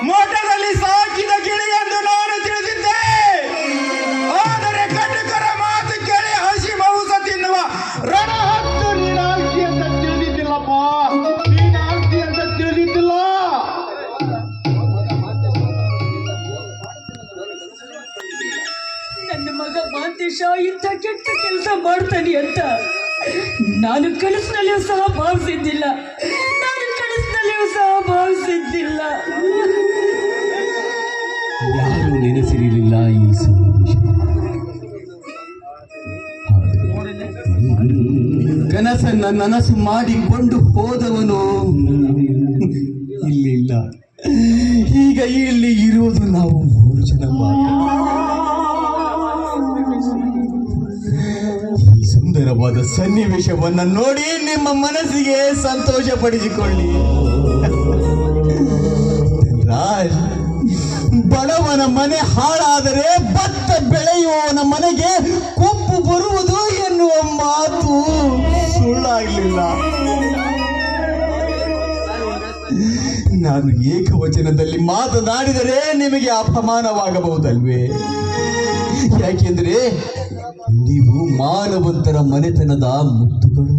ಮೋಟದಲ್ಲಿ ಸಾಕಿದ ಗಿಳಿ ಎಂದು ನಾನು ತಿಳಿದಿದ್ದೆ. ಆದರೆ ಕಟಕರ ಮಾತು ಕೇಳಿ ಹಸಿ ಮಾಂಸ ತಿನ್ನುವ ರಣಹದ್ದು ನೀನಾಗ್ತಿ ಅಂತ ತಿಳಿದಿದ್ದಿಲ್ಲಪ್ಪ. ನೀನಾಗ್ತಿ ಅಂತ ತಿಳಿದಿದ್ದಿಲ್ಲ. ನನ್ನ ಮಗ ಮಾಂತೇಶ ಇಂಥ ಕೆಟ್ಟ ಕೆಲಸ ಮಾಡ್ತಾನೆ ಅಂತ ನಾನು ಕನಸಿನಲ್ಲಿಯೂ ಸಹ ಭಾವಿಸಿದ್ದಿಲ್ಲ. ಯಾರು ನೆನೆಸಿರಲಿಲ್ಲ ಈ ಸನ್ನಿವೇಶ. ಕನಸನ್ನ ನನಸು ಮಾಡಿಕೊಂಡು ಹೋದವನು ಇಲ್ಲಿಲ್ಲ. ಈಗ ಇಲ್ಲಿ ಇರುವುದು ನಾವು 3 ಜನ ಮಾತ್ರ. ಈ ಸುಂದರವಾದ ಸನ್ನಿವೇಶವನ್ನು ನೋಡಿ ನಿಮ್ಮ ಮನಸ್ಸಿಗೆ ಸಂತೋಷ ಪಡಿಸಿಕೊಳ್ಳಿ. ರಾಜ್, ಬಡವನ ಮನೆ ಹಾಳಾದರೆ ಭತ್ತ ಬೆಳೆಯುವವನ ಮನೆಗೆ ಕೊಬ್ಬು ಬರುವುದು ಎನ್ನುವ ಮಾತು ಸುಳ್ಳಾಗಲಿಲ್ಲ. ನಾನು ಏಕವಚನದಲ್ಲಿ ಮಾತನಾಡಿದರೆ ನಿಮಗೆ ಅಪಮಾನವಾಗಬಹುದಲ್ವೇ? ಯಾಕೆಂದ್ರೆ ನೀವು ಮಾನವಂತರ ಮನೆತನದ ಮುತ್ತುಗಳು.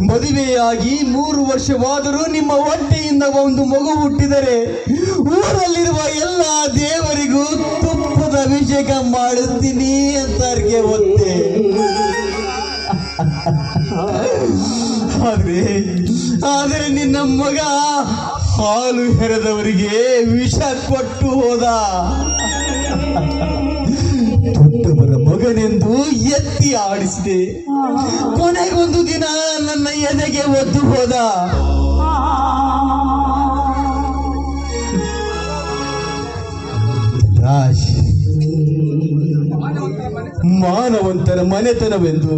ಮದುವೆಯಾಗಿ 3 ವರ್ಷವಾದರೂ ನಿಮ್ಮ ಹೊಟ್ಟೆಯಿಂದ ಒಂದು ಮಗು ಹುಟ್ಟಿದರೆ ಊರಲ್ಲಿರುವ ಎಲ್ಲ ದೇವರಿಗೂ ತುಪ್ಪದ ಅಭಿಷೇಕ ಮಾಡುತ್ತೀನಿ ಅಂತ ಅರ್ಗೆ ಹೊತ್ತೆ. ಆದರೆ ನಿನ್ನ ಮಗ ಹಾಲು ಹೆರೆದವರಿಗೆ ವಿಷ ಕೊಟ್ಟು ಹೋದ. ದೊಡ್ಡವರ ಮಗನೆಂದು ಎತ್ತಿ ಆಡಿಸಿದೆ. ಕೊನೆಗೊಂದು ದಿನ ನನ್ನ ಎದೆಗೆ ಒದ್ದು ಹೋದ. ರಾಜ್, ಮಾನವಂತರ ಮನೆತನವೆಂದು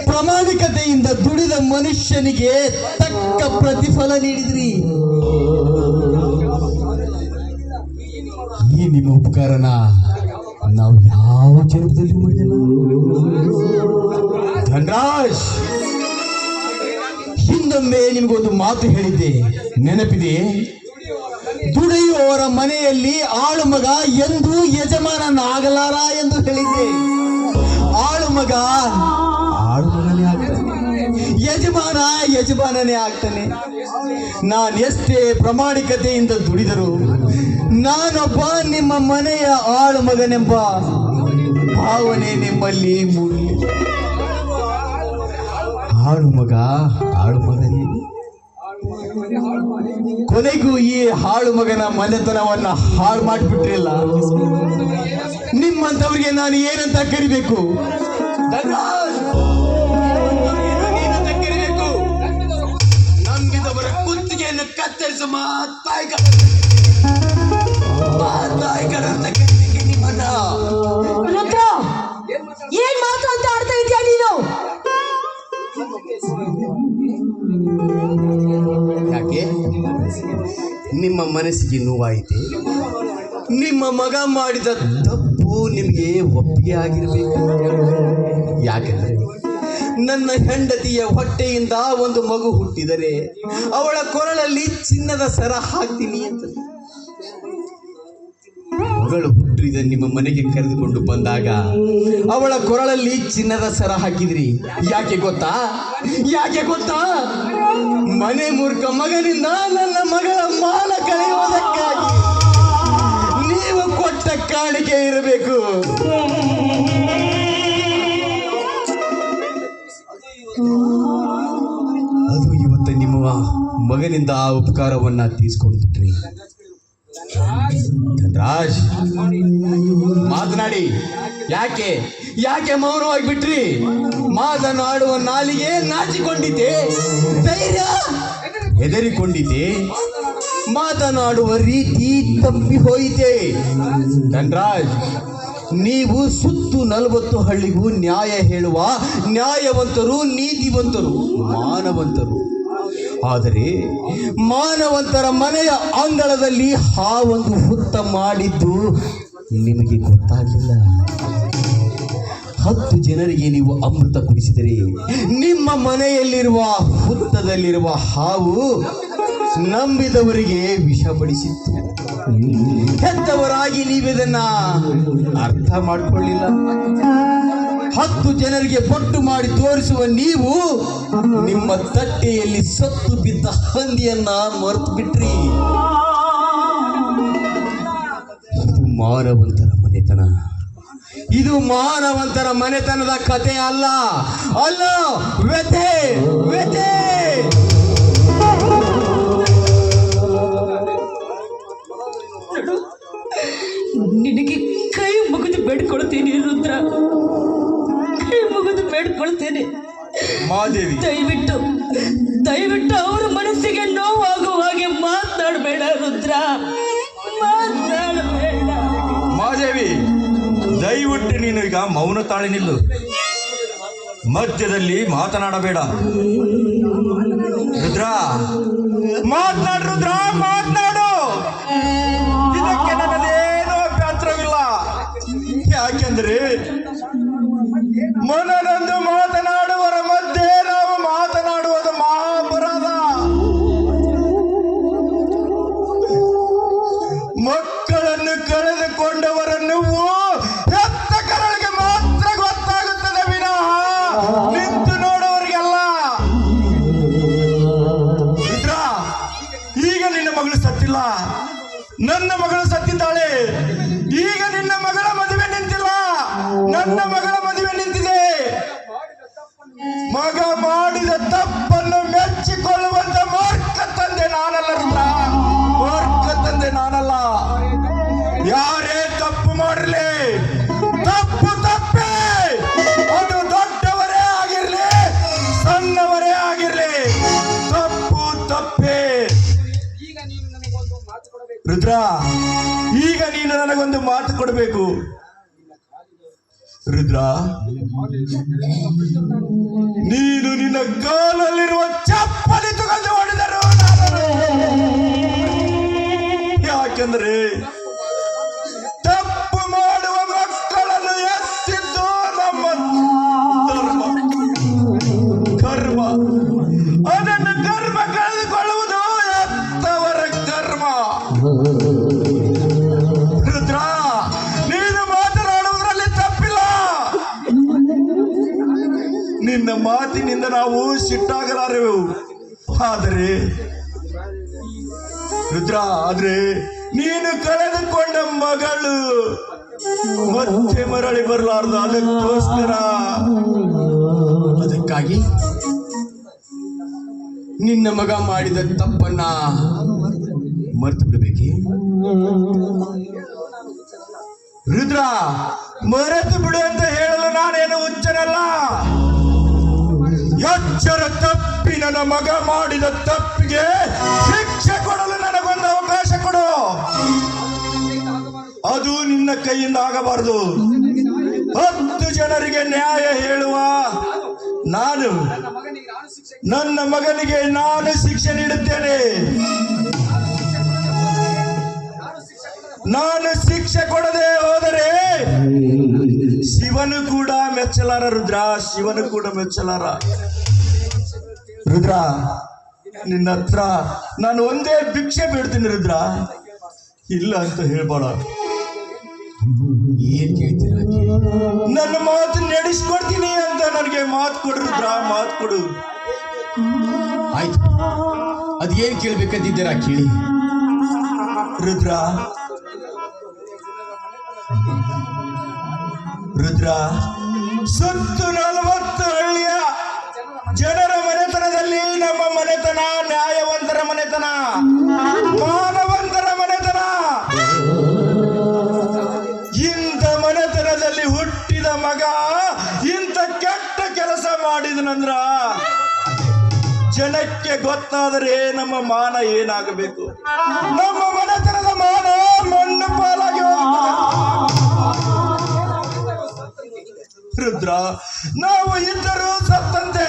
ಪ್ರಾಮಾಣಿಕತೆಯಿಂದ ದುಡಿದ ಮನುಷ್ಯನಿಗೆ ತಕ್ಕ ಪ್ರತಿಫಲ ನೀಡಿದ್ರಿ. ಈ ನಿಮ್ಮ ಉಪಕಾರನ ನಾವು ಯಾವ ಜನ್ಮದಲ್ಲಿ ಮಾಡಿಲ್ಲ. ಧನರಾಜ್, ಹಿಂದೊಮ್ಮೆ ನಿಮಗೊಂದು ಮಾತು ಹೇಳಿದ್ದೆ, ನೆನಪಿದೆ? ದುಡಿಯುವವರ ಮನೆಯಲ್ಲಿ ಆಳು ಮಗ ಎಂದು ಯಜಮಾನನಾಗಲಾರ ಎಂದು ಹೇಳಿದ್ದೆ. ಆಳು ಮಗನೇ ಆಗ್ತಾನೆ, ಯಜಮಾನನೇ ಆಗ್ತಾನೆ. ನಾನು ಎಷ್ಟೇ ಪ್ರಾಮಾಣಿಕತೆಯಿಂದ ದುಡಿದರು ನಾನೊಬ್ಬ ನಿಮ್ಮ ಮನೆಯ ಆಳು ಮಗನೆಂಬ ಭಾವನೆ ನಿಮ್ಮಲ್ಲಿ ಮೂಡಲಿಲ್ಲ. ಆಳು ಮಗನೇ. ಕೊನೆಗೂ ಈ ಹಾಳು ಮಗನ ಮನೆತನವನ್ನ ಹಾಳು ಮಾಡಿಬಿಟ್ರಿಲ್ಲ. ನಿಮ್ಮಂತವರಿಗೆ ನಾನು ಏನಂತ ಕರಿಬೇಕು? ನಂಬಿದವರ ಕುತ್ತಿಗೆಯನ್ನು ಕತ್ತರಿಸುವ ತಾಯಿಗಳ ನಿಮ್ಮನ್ನ. ರುದ್ರ, ಏನ್ ಮಾತು ಅಂತ ಆಡ್ತಾ ಇದೆಯಾ ನೀನು? ಯಾಕೆ ನಿಮ್ಮ ಮನಸ್ಸಿಗೆ ನೋವಾಯಿತೆ? ನಿಮ್ಮ ಮಗ ಮಾಡಿದ ತಪ್ಪು ನಿಮಗೆ ಒಪ್ಪಿಗೆ ಆಗಿರಬೇಕು. ಯಾಕೆಂದರೆ ನನ್ನ ಹೆಂಡತಿಯ ಹೊಟ್ಟೆಯಿಂದ ಒಂದು ಮಗು ಹುಟ್ಟಿದರೆ ಅವಳ ಕೊರಳಲ್ಲಿ ಚಿನ್ನದ ಸರ ಹಾಕ್ತೀನಿ ಅಂತ ಮಗಳು ಹುಟ್ಟಿದ ನಿಮ್ಮ ಮನೆಗೆ ಕರೆದುಕೊಂಡು ಬಂದಾಗ ಅವಳ ಕೊರಳಲ್ಲಿ ಚಿನ್ನದ ಸರ ಹಾಕಿದ್ರಿ. ಯಾಕೆ ಗೊತ್ತಾ? ಮನೆ ಮೂರ್ಖ ಮಗನಿಂದ ನನ್ನ ಮಗಳ ಮಾನ ಕಳೆಯುವುದಕ್ಕಾಗಿ. ನೀವು ಕೊಟ್ಟ ಕಾಣಿಕೆ ಇರಬೇಕು. ಅದು ಇವತ್ತು ನಿಮ್ಮ ಮಗನಿಂದ ಆ ಉಪಕಾರವನ್ನ ತೀರಿಸ್ಕೊಂಡ್ಬಿಟ್ರಿ. ಧನರಾಜ್, ಮಾತನಾಡಿ. ಯಾಕೆ ಮೌನವಾಗಿ ಬಿಟ್ರಿ? ಮಾತನಾಡುವ ನಾಲಿಗೆ ನಾಚಿಕೊಂಡಿದ್ದೆ, ಧೈರ್ಯ ಹೆದರಿಕೊಂಡಿದ್ದೆ, ಮಾತನಾಡುವ ರೀತಿ ತಪ್ಪಿ ಹೋಯಿತೆ. ಧನರಾಜ್, ನೀವು ಸುತ್ತು 40 ಹಳ್ಳಿಗೂ ನ್ಯಾಯ ಹೇಳುವ ನ್ಯಾಯವಂತರು, ನೀತಿವಂತರು, ಮಾನವಂತರು. ಆದರೆ ಮಾನವಂತರ ಮನೆಯ ಅಂಗಳದಲ್ಲಿ ಹಾವೊಂದು ಹುತ್ತ ಮಾಡಿದ್ದು ನಿಮಗೆ ಗೊತ್ತಾಗಲಿಲ್ಲ. 10 ಜನರಿಗೆ ನೀವು ಅಮೃತ ಕುಡಿಸಿದರೆ ನಿಮ್ಮ ಮನೆಯಲ್ಲಿರುವ ಹುತ್ತದಲ್ಲಿರುವ ಹಾವು ನಂಬಿದವರಿಗೆ ವಿಷ ಬಡಿಸಿತ್ತು. ಹೆತ್ತವರಾಗಿ ನೀವಿದನ್ನ ಅರ್ಥ ಮಾಡಿಕೊಳ್ಳಿಲ್ಲ. 10 ಜನರಿಗೆ ಬೊಟ್ಟು ಮಾಡಿ ತೋರಿಸುವ ನೀವು ನಿಮ್ಮ ತಟ್ಟೆಯಲ್ಲಿ ಸತ್ತು ಬಿದ್ದ ಹಂದಿಯನ್ನ ಮರೆತು ಬಿಟ್ರಿ. ಇದು ಮಾನವಂತರ ಮನೆತನ. ಇದು ಮಾನವಂತರ ಮನೆತನದ ಕಥೆ ಅಲ್ಲ ಅಲ್ಲ, ವ್ಯಥೆ ವ್ಯಥೆ. ನಿನಗೆ ಕೈ ಮುಗಿದು ಬೇಡ್ಕೊಳ್ತೇನೆ ರುದ್ರ, ಕೈ ಮುಗಿದು ಬೇಡ್ಕೊಳ್ತೇನೆ. ಮಾದೇವಿ, ದಯವಿಟ್ಟು ಅವರ ಮನಸ್ಸಿಗೆ ನೋವಾಗುವ ಹಾಗೆ ಮಾತನಾಡಬೇಡ ರುದ್ರ, ಮಾತನಾಡಬೇಡ. ಮಾದೇವಿ, ದಯವಿಟ್ಟು ನೀನು ಈಗ ಮೌನ ತಾಳಿ ನಿಲ್ಲು. ಮಧ್ಯದಲ್ಲಿ ಮಾತನಾಡಬೇಡ. ರುದ್ರ, ಮಾತನಾಡು. ರುದ್ರ, ಮಾತನಾಡು. ಇದಕ್ಕೆ ನನ್ನದೇನೂ ಅಭ್ಯಂತರವಿಲ್ಲ. ಯಾಕೆಂದ್ರೆ ಮನನೊಂದು ಮಾತನಾಡುವರ ಮಧ್ಯೆ ನಾವು ಮಾತನಾಡುವುದು ಮಹಾಪರಾಧ. ಮಕ್ಕಳನ್ನು ಕಳೆದುಕೊಂಡವರನ್ನು ಹೆತ್ತ ಕರಳಿಗೆ ಮಾತ್ರ ಗೊತ್ತಾಗುತ್ತದೆ ವಿನಃ ನಿಂತು ನೋಡುವವರಿಗೆಲ್ಲ. ರುದ್ರ, ಈಗ ನಿನ್ನ ಮಗಳು ಸತ್ತಿಲ್ಲ, ನನ್ನ ಮಗಳು ಸತ್ತಿದ್ದಾಳೆ. ಈಗ ನಿನ್ನ ಮಗಳ ಮದುವೆ ನಿಂತಿಲ್ಲ, ನನ್ನ ಮಗಳ ಮದುವೆ ನಿಂತಿದೆ. ಮಗ ಮಾಡಿದ ತಪ್ಪನ್ನು ಮೆಚ್ಚಿಕೊಳ್ಳುವಂತ ಮೂರ್ಖ ತಂದೆ ನಾನಲ್ಲ ರುದ್ರ, ಮೂರ್ಖ ತಂದೆ ನಾನಲ್ಲ. ಯಾರೇ ತಪ್ಪು ಮಾಡಲಿ, ತಪ್ಪು ತಪ್ಪೇ. ಅದು ದೊಡ್ಡವರೇ ಆಗಿರ್ಲಿ, ಸಣ್ಣವರೇ ಆಗಿರ್ಲಿ, ತಪ್ಪು ತಪ್ಪೇ. ರುದ್ರ, ಈಗ ನೀನು ನನಗೊಂದು ಮಾತು ಕೊಡಬೇಕು. ರುದ್ರ, ನೀನು ನಿನ್ನ ಕಾಲಲ್ಲಿರುವ ಚಪ್ಪಲಿ ತಗೊಂಡು ಹೊಡೆದರು. ಯಾಕೆಂದ್ರೆ ತಪ್ಪು ಮಾಡುವ ಮಕ್ಕಳನ್ನು ಎತ್ತಿದ್ದು ನಮ್ಮ ಧರ್ಮ, ಕರ್ಮ. ಅದನ್ನು ಕರ್ಮ ಕಳೆದುಕೊಳ್ಳುವುದು ಎತ್ತವರ ಕರ್ಮ. ರುದ್ರ, ನೀನು ಮಾತನಾಡುವುದರಲ್ಲಿ ತಪ್ಪಿಲ್ಲ. ನಿನ್ನ ಮಾತಿನಿಂದ ನಾವು ಸಿಟ್ಟಾಗಲಾರೆವು. ಆದರೆ ರುದ್ರ, ಆದ್ರೆ ನೀನು ಕಳೆದುಕೊಂಡ ಮಗಳು ಮತ್ತೆ ಮರಳಿ ಬರಲಾರ್ದು. ಅದಕ್ಕಾಗಿ ನಿನ್ನ ಮಗ ಮಾಡಿದ ತಪ್ಪನ್ನ ಮರೆತು ಬಿಡಬೇಕೇ? ರುದ್ರ, ಮರೆತು ಬಿಡು ಅಂತ ಹೇಳಲು ನಾನೇನು ಹುಚ್ಚನಲ್ಲ. ಎಚ್ಚರ ತಪ್ಪಿ ನನ್ನ ಮಗ ಮಾಡಿದ ತಪ್ಪಿಗೆ ಶಿಕ್ಷೆ ಕೊಡಲು ನನಗೊಂದು ಅವಕಾಶ ಕೊಡು. ಅದು ನಿನ್ನ ಕೈಯಿಂದ ಆಗಬಾರದು. 10 ಜನರಿಗೆ ನ್ಯಾಯ ಹೇಳುವ ನಾನು ನನ್ನ ಮಗನಿಗೆ ನಾನು ಶಿಕ್ಷೆ ನೀಡುತ್ತೇನೆ. ನಾನು ಶಿಕ್ಷೆ ಕೊಡದೆ ಹೋದರೆ ಶಿವನು ಕೂಡ ಮೆಚ್ಚಲಾರ. ರುದ್ರ, ಶಿವನು ಕೂಡ ಮೆಚ್ಚಲಾರ. ರುದ್ರ, ನಿನ್ನ ಹತ್ರ ನಾನು ಒಂದೇ ಭಿಕ್ಷೆ ಬೇಡ್ತೀನಿ. ರುದ್ರ, ಇಲ್ಲ ಅಂತ ಹೇಳ್ಬೇಡ. ಏನ್ ಹೇಳ್ತೀರಾ? ನನ್ನ ಮಾತು ನಡೆಸ್ಕೊಡ್ತೀನಿ ಅಂತ ನನಗೆ ಮಾತು ಕೊಡು. ರುದ್ರ, ಮಾತು ಕೊಡು. ಆಯ್ತು, ಅದೇನ್ ಕೇಳ್ಬೇಕಂತಿದ್ದೀರಾ ಕೇಳಿ. ರುದ್ರ, ಸುತ್ತು 40 ಹಳ್ಳಿಯ ಜನರ ಮನೆತನದಲ್ಲಿ ನಮ್ಮ ಮನೆತನ ನ್ಯಾಯವಂತರ ಮನೆತನ, ಮಾನವಂತರ ಮನೆತನ. ಇಂಥ ಮನೆತನದಲ್ಲಿ ಹುಟ್ಟಿದ ಮಗ ಇಂಥ ಕೆಟ್ಟ ಕೆಲಸ ಮಾಡಿದನಂದ್ರ ಜನಕ್ಕೆ ಗೊತ್ತಾದರೆ ನಮ್ಮ ಮಾನ ಏನಾಗಬೇಕು? ನಮ್ಮ ಮನೆತನದ ಮಾನ ಮಣ್ಣು ಪಾಲಾಗಿ ರುದ್ರ, ನಾವು ಇದ್ದರೂ ಸತ್ತಂತೆ.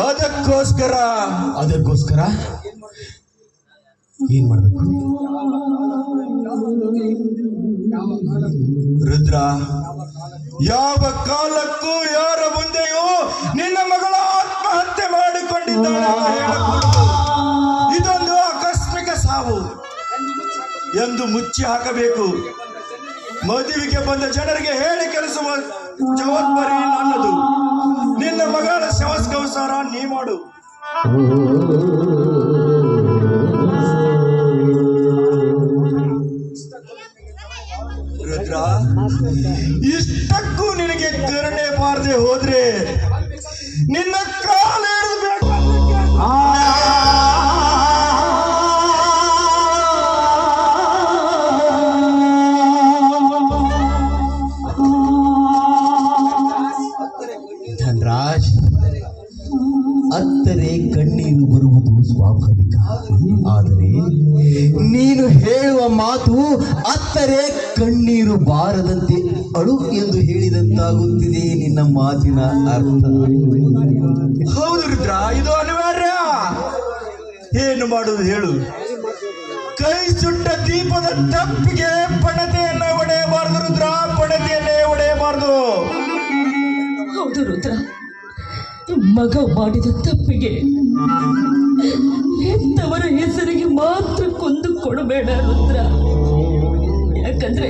ಅದಕ್ಕೋಸ್ಕರ ಏನ್ ಮಾಡ್ಬೇಕು? ರುದ್ರ, ಯಾವ ಕಾಲಕ್ಕೂ ಯಾರ ಮುಂದೆಯೂ ನಿನ್ನ ಮಗಳ ಆತ್ಮಹತ್ಯೆ ಮಾಡಿಕೊಂಡಿದ್ದಾಳೆ ಅಂತ ಹೇಳಕೂಡದು. ಎಂದು ಮುಚ್ಚಿ ಹಾಕಬೇಕು. ಮದುವೆಗೆ ಬಂದ ಜನರಿಗೆ ಹೇಳಿ ಕೆಲಸುವ ಜವಾಬ್ದಾರಿ ನನ್ನದು. ನಿನ್ನ ಮಗಳ ಶವಸ್ಕವಸಾರ ನೀ ಮಾಡು. ರುದ್ರ, ಇಷ್ಟಕ್ಕೂ ನಿನಗೆ ಕರುಣೆ ಬಾರದೆ ಹೋದ್ರೆ ನಿನ್ನ ಕಾಲ ಹಿಡಿದು ಧನರಾಜ್, ಅತ್ತರೆ ಕಣ್ಣೀರು ಬರುವುದು ಸ್ವಾಭಾವಿಕ. ಆದರೆ ನೀನು ಹೇಳುವ ಮಾತು ಅತ್ತರೆ ಕಣ್ಣೀರು ಬಾರದಂತೆ ಅಳು ಎಂದು ಹೇಳಿದಂತಾಗುತ್ತಿದೆ ನಿನ್ನ ಮಾತಿನ ಅರ್ಥ. ಹೌದು ರುದ್ರ, ಇದು ಅನಿವಾರ್ಯ. ಏನು ಮಾಡುವುದು ಹೇಳು? ಕೈ ಸುಟ್ಟ ದೀಪದ ತಪ್ಪಿಗೆ ಪಣತೆಯನ್ನ ಒಡೆಯಬಾರದು ರುದ್ರ, ಪಣತೆಯನ್ನೇ ಒಡೆಯಬಾರದು. ಹೌದು ರುದ್ರ, ಮಗ ಮಾಡಿದ ತಪ್ಪಿಗೆ ಹೆತ್ತವರ ಹೆಸರಿಗೆ ಮಾತ್ರ ಕೊಂದು ಕೊಡಬೇಡ ರುದ್ರ. ಯಾಕಂದ್ರೆ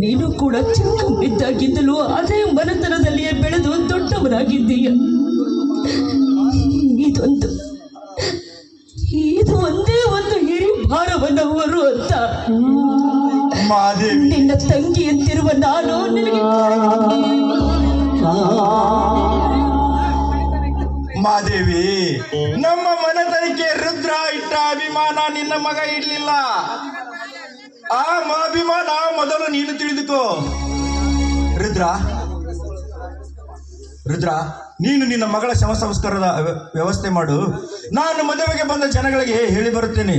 ನೀನು ಕೂಡ ಚಿಕ್ಕವನಿದ್ದಾಗಿದ್ದಲೂ ಅದೇ ಮನೆತನದಲ್ಲಿಯೇ ಬೆಳೆದು ದೊಡ್ಡವನಾಗಿದ್ದೀಯ. ಇದು ಒಂದೇ ಒಂದು ಹಿರಿ ಭಾರವನ್ನು ಹೊರುವಂತ ಮಾದೇವಿ, ನಿನ್ನ ತಂಗಿಯಂತಿರುವ ನಾನು ನಿನಗೆ ಮಾದೇವಿ, ನಮ್ಮ ಮನೆತನಕ್ಕೆ ರುದ್ರ ಇಟ್ಟ ಅಭಿಮಾನ ನಿನ್ನ ಮಗ ಇಡ್ಲಿಲ್ಲ. ಆ ಅಭಿಮಾನ ಮೊದಲು ನೀನು ತಿಳಿದುಕೋ. ರುದ್ರ, ನೀನು ನಿನ್ನ ಮಗಳ ಶವ ಸಂಸ್ಕಾರದ ವ್ಯವಸ್ಥೆ ಮಾಡು. ನಾನು ಮದುವೆಗೆ ಬಂದ ಜನಗಳಿಗೆ ಹೇಳಿ ಬರುತ್ತೇನೆ.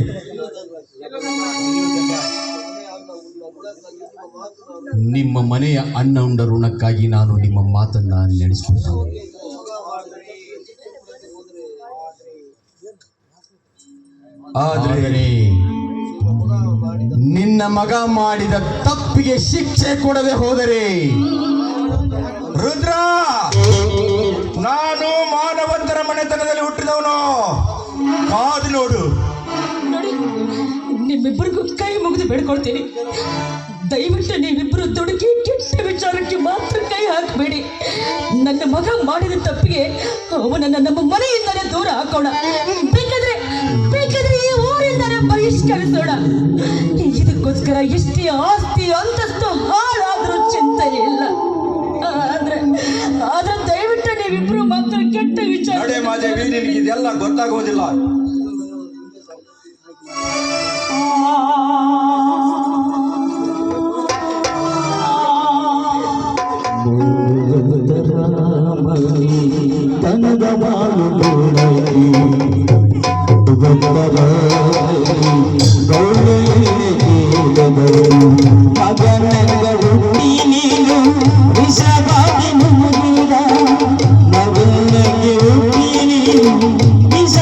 ನಿಮ್ಮ ಮನೆಯ ಅನ್ನ ಉಂಡ ಋಣಕ್ಕಾಗಿ ನಾನು ನಿಮ್ಮ ಮಾತನ್ನ ನಡೆಸಿಕೊಡ್ತೇನೆ. ಆದರೆ ನಿನ್ನ ಮಗ ಮಾಡಿದ ತಪ್ಪಿಗೆ ಶಿಕ್ಷೆ ಕೊಡದೆ ಹೋದರೆ ರುದ್ರ, ನಾನು ಮಾನವಂತರ ಮನೆತನದಲ್ಲಿ ಹುಟ್ಟಿದವನು. ಕಾದು ನೋಡು. ನೋಡಿ, ನಿಮ್ಮಿಬ್ಬರಿಗೂ ಕೈ ಮುಗಿದು ಬೇಡ್ಕೊಳ್ತೀನಿ. ದಯವಿಟ್ಟು ನೀವಿಬ್ಬರು ದುಡುಕಿ ಕೆಟ್ಟ ವಿಚಾರಕ್ಕೆ ಮಾತ್ರ ಕೈ ಹಾಕಬೇಡಿ. ನನ್ನ ಮಗ ಮಾಡಿದ ತಪ್ಪಿಗೆ ಅವನನ್ನು ನಮ್ಮ ಮನೆಯಿಂದಲೇ ದೂರ ಹಾಕೋಣ. ಬೇಕಾದ್ರೆ ಈ ಊರಿಂದಲೇ ಬಹಿಷ್ಕರಿಸೋಣ. ಇದಕ್ಕೋಸ್ಕರ ಎಷ್ಟೇ ಆಸ್ತಿ ಅಂತಸ್ತು ಹಾಳಾದ್ರೂ ಚಿಂತೆ ಇಲ್ಲ. ಆದ್ರೆ ದಯವಿಟ್ಟು ನೀವಿಬ್ರು ಮಾತ್ರ ಕೆಟ್ಟ ವಿಚಾರ. ನಡೆ ಮಾದೇವಿ, ನಿನಗೆ ಇದೆಲ್ಲ ಗೊತ್ತಾಗೋದಿಲ್ಲ. ಮಗನ